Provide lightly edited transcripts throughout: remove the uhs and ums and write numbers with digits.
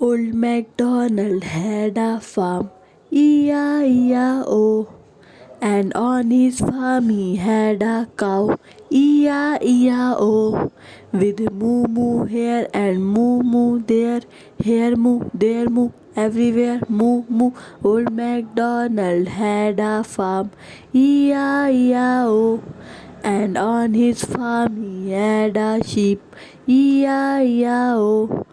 Old MacDonald had a farm, E-I-E-I-O. And on his farm he had a cow, E-I-E-I-O. With moo moo here and moo moo there, here moo, there moo, everywhere moo moo. Old MacDonald had a farm, E-I-E-I-O. And on his farm he had a sheep, E-I-E-I-O.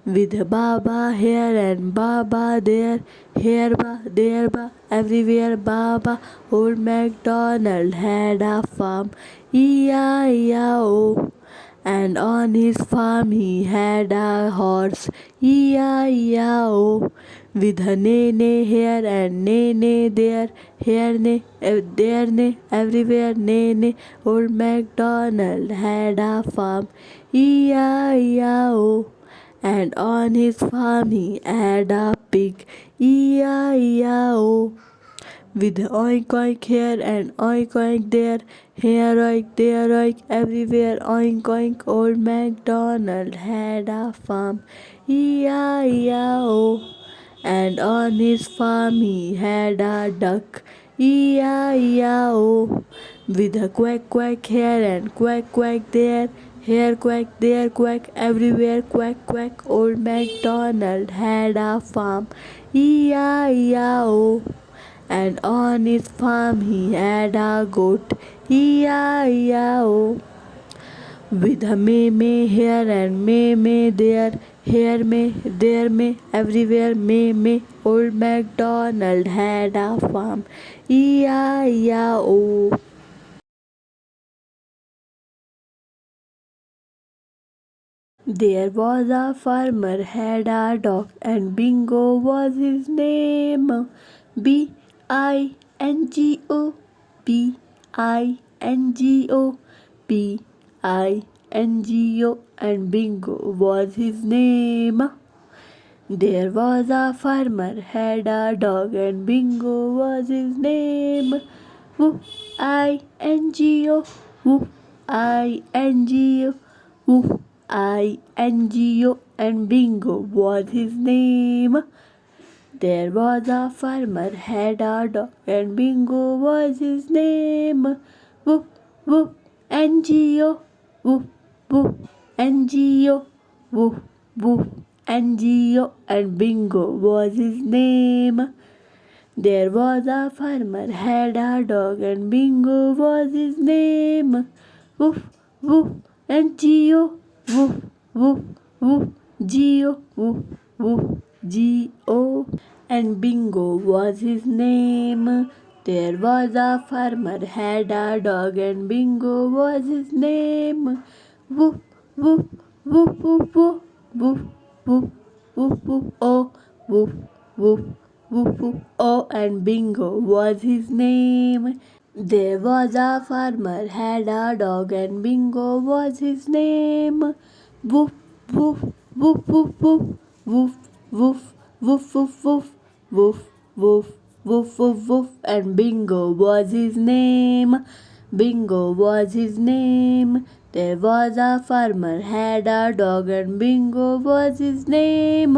With Baba here and Baba there, here ba, there ba, everywhere Baba. Old MacDonald had a farm, E-I-E-I-O. And on his farm he had a horse, E-I-E-I-O. With a neigh here and neigh there, here neigh, there neigh, everywhere neigh. Old MacDonald had a farm, E-I-E-I-O. And on his farm he had a pig, E-I-E-I-O. With oink oink here and oink oink there, here oink, there oink, everywhere oink oink. Old MacDonald had a farm, E-I-E-I-O. And on his farm he had a duck, E-I-E-I-O. With a quack quack here and quack quack there, here quack, there quack, everywhere quack quack. Old MacDonald had a farm, E-I-E-I-O. And on his farm he had a goat, E-I-E-I-O. With a may here and may there, here may, there may, everywhere may. Old MacDonald had a farm, E-I-E-I-O. There was a farmer had a dog, and Bingo was his name. B-I-N-G-O, B-I-N-G-O, B-I-N-G-O, and Bingo was his name. There was a farmer had a dog, and Bingo was his name. W-I-N-G-O, W-I-N-G-O, W-I-N-G-O, and Bingo was his name. There was a farmer had a dog, and Bingo was his name. Whoop, whoop, N-G-O, whoop, whoop, N-G-O, whoop, whoop, N-G-O, and Bingo was his name. There was a farmer had a dog, and Bingo was his name. Woof, woof, and Geo, woof, woof, woof, Geo, woof, woof, Geo, and Bingo was his name. There was a farmer had a dog, and Bingo was his name. Woof, woof, woof, woof, woof, woof, woof, woof, woof, oh, woof, woof, woof, woof, oh, and Bingo was his name. There was a farmer had a dog, and Bingo was his name. Woof, woof, woof, woof, woof, woof, woof, woof, woof, woof, woof, woof, woof, woof, woof, and Bingo was his name. Bingo was his name. There was a farmer had a dog, and Bingo was his name.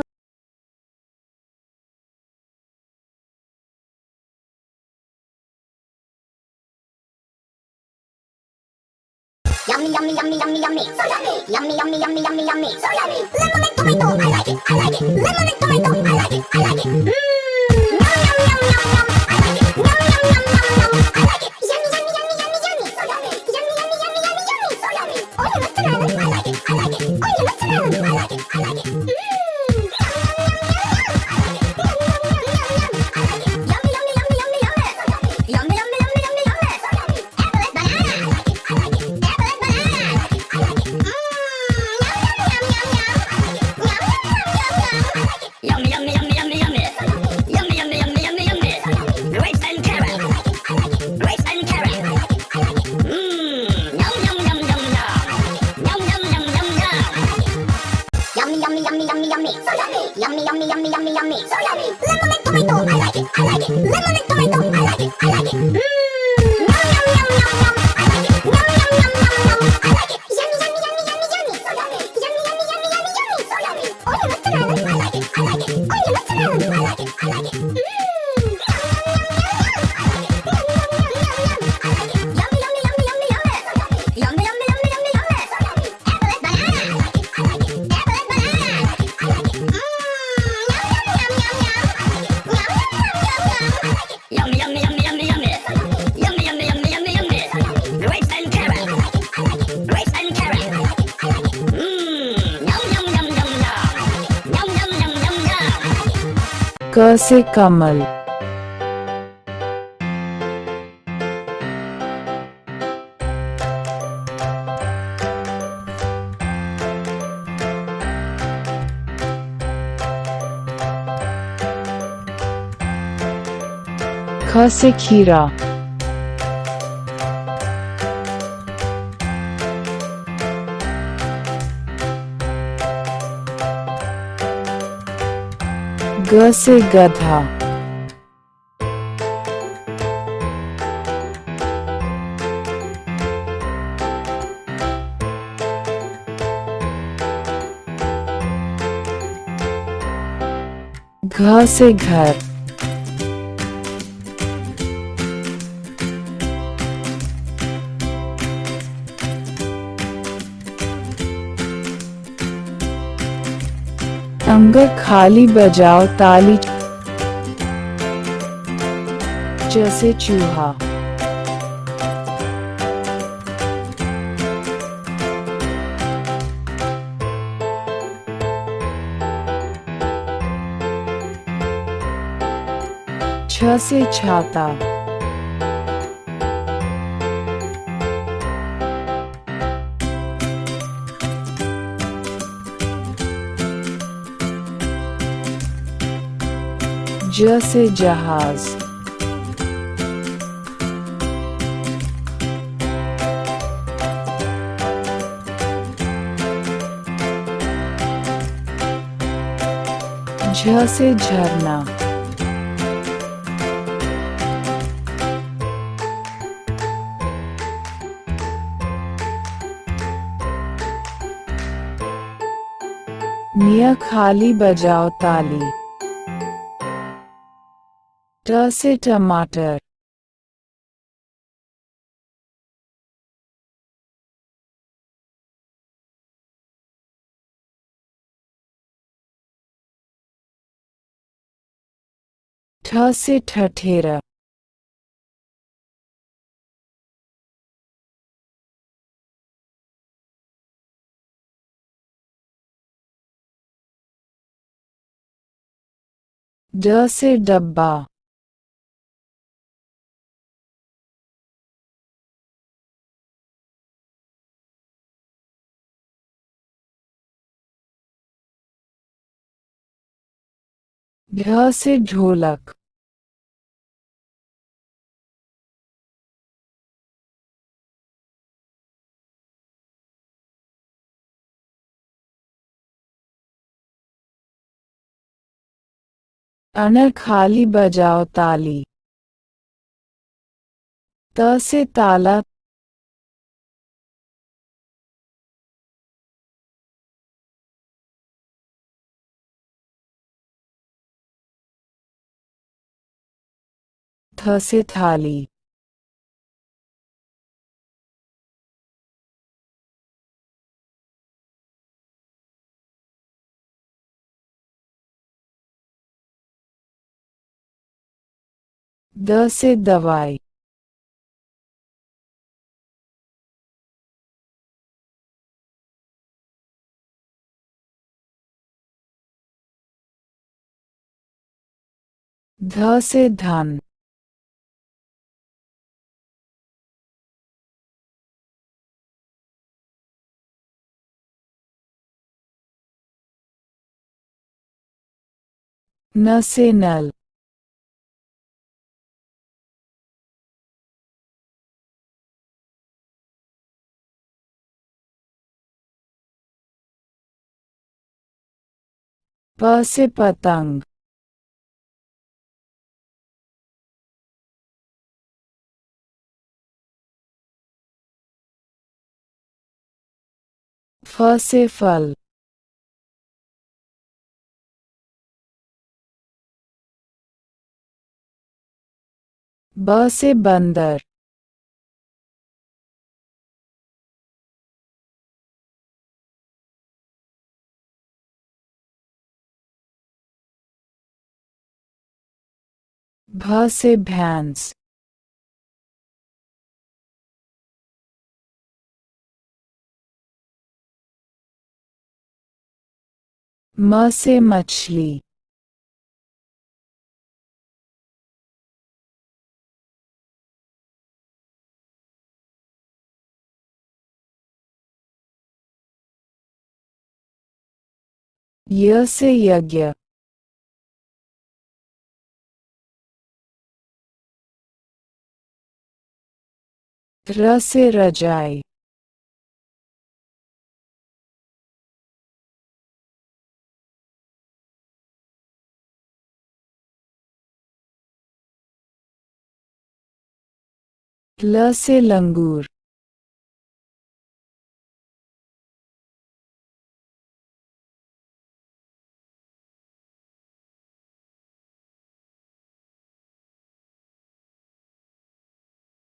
Yummy, yummy, yummy, yummy, yummy, so yummy. Yummy, yummy, yummy, yummy, yummy, so yummy. Lemon and tomato, I like it, I like it. Lemon and tomato, I like it, I like it. Yum, yum, yum, yum, yum, I like it. Yum, yum, yum, yum, yum, I like it. Yummy, yummy, yummy, yummy, yummy, so yummy. Yummy, yummy, yummy, yummy, yummy, so yummy. Oh, you must I like it, I like it. Oh, you must I like it, I like it. Yummy, yummy, yummy, yummy, yummy, so yummy. Lemon and tomato, I like it, I like it. Lemon and tomato, I like it, I like it. Yum, yum, yum, yum, yum, I like it. Yum, yum, yum, yum, yum, I like it. Yummy, yummy, yummy, yummy, yummy, so yummy. Yummy, yummy, yummy, yummy, yummy, so yummy. Oh, you must I like it, I like it. क से कमल। ख से खीरा। ग से गधा। घ से घर। अंग खाली बजाओ ताली। च से चूहा। छ से छाता। ज से जहाज। झ से झरना। निया खाली बजाओ ताली। ट से टमाटर। ठ से ठठेरा। ड से डब्बा। ढ से ढोलक। अन खाली बजाओ ताली। त से ताला। थ से थाली। द से दवाई। ध से धन। न से नल। प से पतंग। फ से फल। ब से बंदर। भ से भैंस। म से मछली। य से यज्ञ, र से रजाई, ल से लंगूर,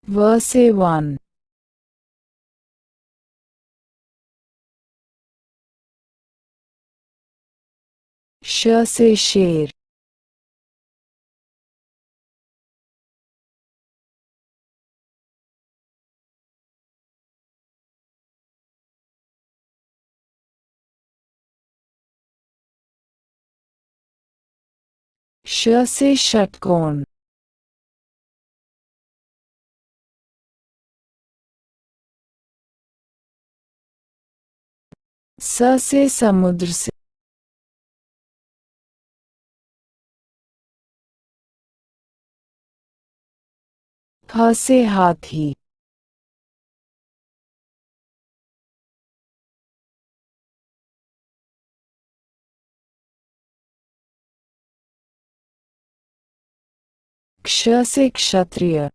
व से वन, श से शेर, श से षटकोण, स से समुद्र से, ह से हाथी, क्ष से क्षत्रिय,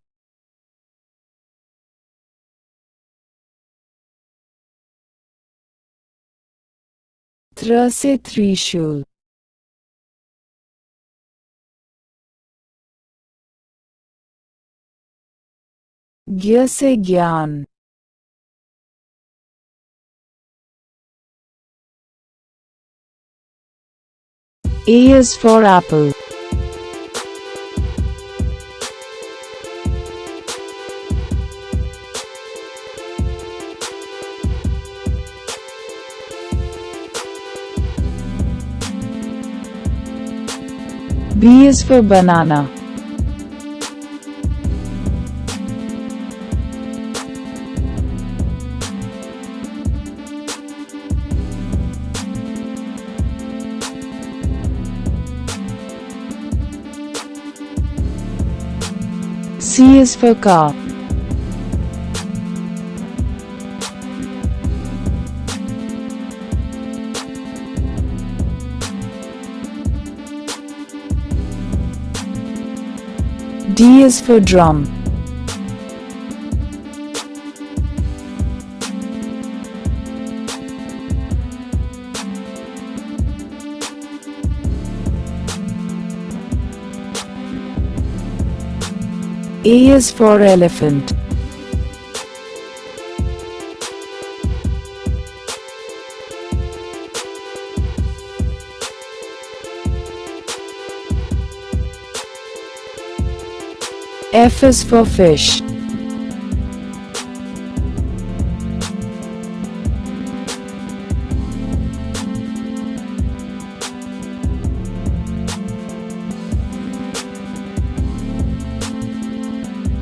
त्र से त्रिशूल, ज्ञ से ज्ञान, A is for apple. B is for banana. C is for car. D is for drum. A is for elephant. F is for fish.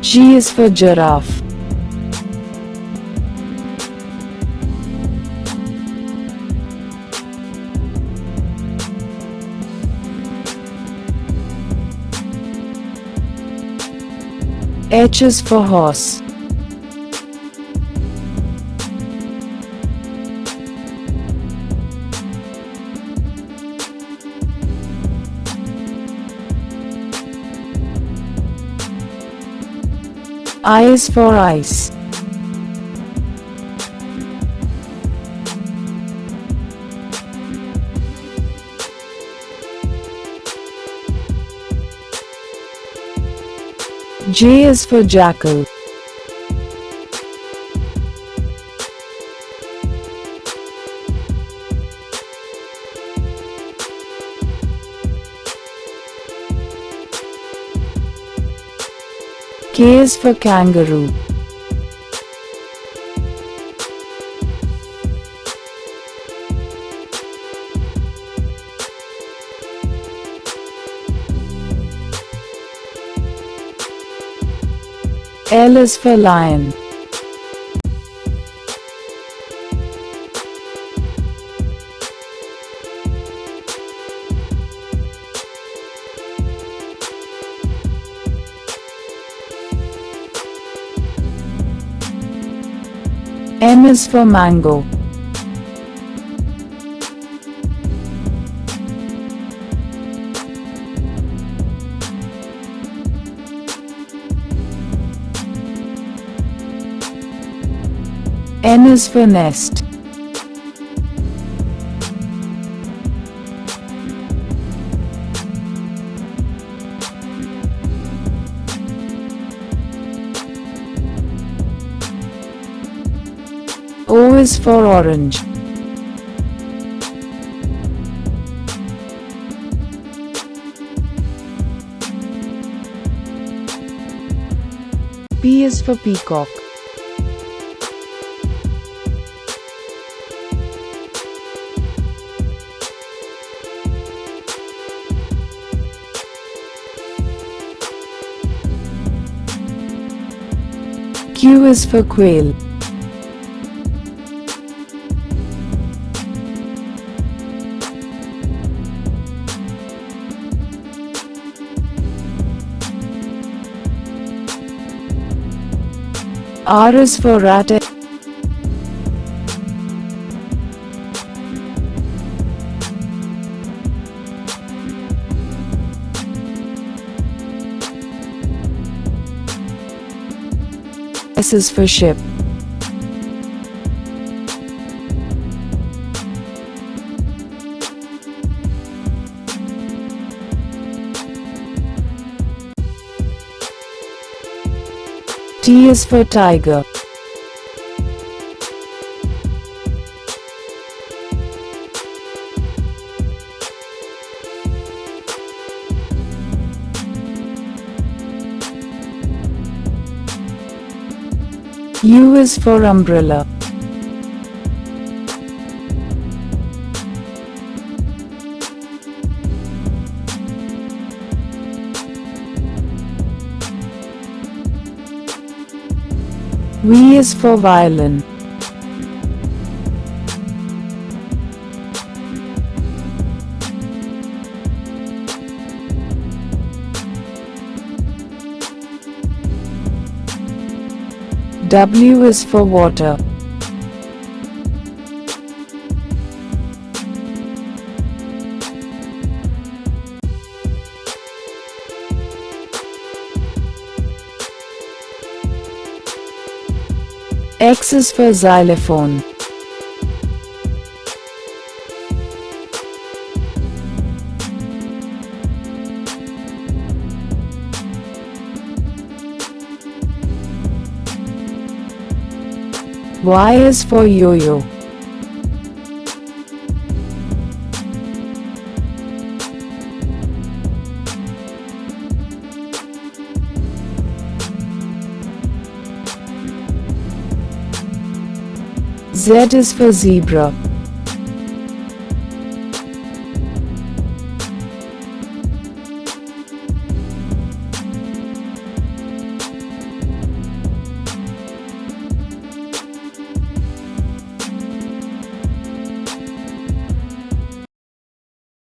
G is for giraffe. H is for horse. I is for ice. J is for jackal. K is for kangaroo. L is for lion. M is for mango. N is for nest. O is for orange. P is for peacock. Q is for quail. R is for rat. S is for ship. T is for tiger. U is for umbrella. V is for violin. W is for water. X is for xylophone. Y is for yo-yo. Z is for zebra.